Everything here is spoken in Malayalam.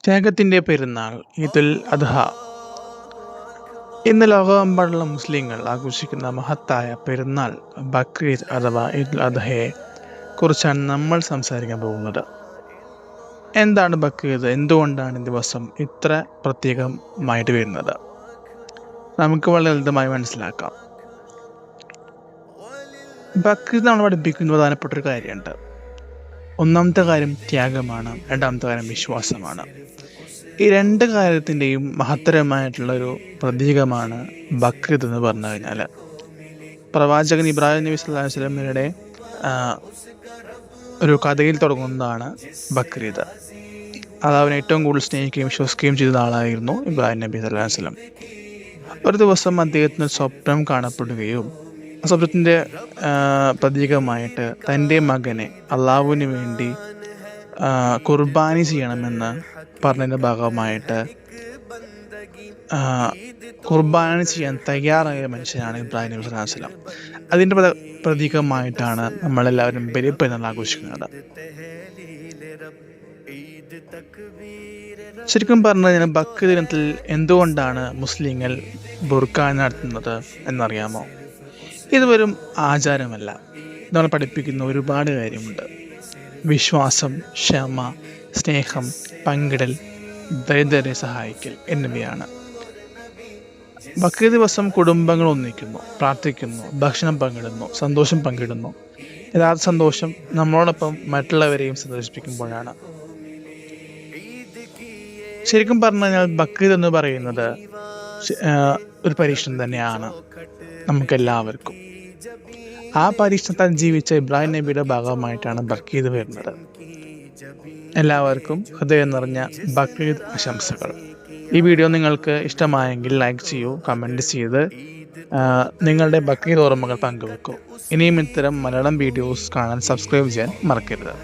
ത്യാഗത്തിൻ്റെ പെരുന്നാൾ ഈദുൽ അദ്ഹ. ഇന്ന് ലോകമെമ്പാടുള്ള മുസ്ലിങ്ങൾ ആഘോഷിക്കുന്ന മഹത്തായ പെരുന്നാൾ ബക്രീദ് അഥവാ ഈദുൽ അദ്ഹയെ കുറിച്ചാണ് നമ്മൾ സംസാരിക്കാൻ പോകുന്നത്. എന്താണ് ബക്രീദ്? എന്തുകൊണ്ടാണ് ഈ ദിവസം ഇത്ര പ്രത്യേകമായിട്ട് വരുന്നത്? നമുക്ക് വളരെ ലളിതമായി മനസ്സിലാക്കാം. ബക്രീദ് നമ്മൾ പഠിപ്പിക്കുന്ന പ്രധാനപ്പെട്ട ഒരു കാര്യമുണ്ട്. ഒന്നാമത്തെ കാര്യം ത്യാഗമാണ്, രണ്ടാമത്തെ കാര്യം വിശ്വാസമാണ്. ഈ രണ്ട് കാര്യത്തിൻ്റെയും മഹത്തരമായിട്ടുള്ളൊരു പ്രതീകമാണ് ബക്രീദ് എന്ന് പറഞ്ഞു കഴിഞ്ഞാൽ. പ്രവാചകൻ ഇബ്രാഹിം നബി സല്ലല്ലാഹു അലൈഹി വസല്ലമയുടെ ഒരു കഥയിൽ തുടങ്ങുന്നതാണ് ബക്രീദ്. അത് അവൻ ഏറ്റവും കൂടുതൽ സ്നേഹിക്കുകയും വിശ്വസിക്കുകയും ചെയ്ത ആളായിരുന്നു ഇബ്രാഹിം നബി സല്ലല്ലാഹു അലൈഹി വസല്ലം. ഒരു ദിവസം അദ്ദേഹത്തിന് സ്വപ്നം കാണപ്പെടുകയും ആ സ്വപ്നത്തിൻ്റെ പ്രതീകമായിട്ട് തൻ്റെ മകനെ അള്ളാഹുവിന് വേണ്ടി കുർബാനി ചെയ്യണമെന്ന് പറഞ്ഞതിൻ്റെ ഭാഗമായിട്ട് കുർബാനി ചെയ്യാൻ തയ്യാറായ മനുഷ്യനാണ് ഇബ്രാഹിം നബി സല്ലല്ലാഹു അലൈഹി വസല്ലം. അതിൻ്റെ പ്രതീകമായിട്ടാണ് നമ്മളെല്ലാവരും ബലിപ്പെരുന്നാൾ ആഘോഷിക്കുന്നത്. ശരിക്കും പറഞ്ഞു കഴിഞ്ഞാൽ ബക്രീദ് ദിനത്തിൽ എന്തുകൊണ്ടാണ് മുസ്ലിങ്ങൾ ബുർക്ക നടത്തുന്നത് എന്നറിയാമോ? ഇത് വെറും ആചാരമല്ല, നമ്മൾ പഠിപ്പിക്കുന്ന ഒരുപാട് കാര്യമുണ്ട്. വിശ്വാസം, ക്ഷമ, സ്നേഹം, പങ്കിടൽ, ദരിദ്രരെ സഹായിക്കൽ എന്നിവയാണ്. ബക്രീദ് ദിവസം കുടുംബങ്ങൾ ഒന്നിക്കുന്നു, പ്രാർത്ഥിക്കുന്നു, ഭക്ഷണം പങ്കിടുന്നു, സന്തോഷം പങ്കിടുന്നു. യഥാർത്ഥ സന്തോഷം നമ്മളോടൊപ്പം മറ്റുള്ളവരെയും സന്തോഷിപ്പിക്കുമ്പോഴാണ്. ശരിക്കും പറഞ്ഞു കഴിഞ്ഞാൽ ബക്രീദ് എന്ന് പറയുന്നത് ഒരു പരീക്ഷണം തന്നെയാണ് നമുക്കെല്ലാവർക്കും. ആ പരീക്ഷണത്താൽ ജീവിച്ച ഇബ്രാഹിം നബിയുടെ ഭാഗമായിട്ടാണ് ബക്രീദ് വരുന്നത്. എല്ലാവർക്കും ഹൃദയം നിറഞ്ഞ ബക്രീദ് ആശംസകൾ. ഈ വീഡിയോ നിങ്ങൾക്ക് ഇഷ്ടമായെങ്കിൽ ലൈക്ക് ചെയ്യൂ, കമൻറ്റ് ചെയ്ത് നിങ്ങളുടെ ബക്രീദ് ഓർമ്മകൾ പങ്കുവെക്കൂ. ഇനിയും ഇത്തരം മലയാളം വീഡിയോസ് കാണാൻ സബ്സ്ക്രൈബ് ചെയ്യാൻ മറക്കരുത്.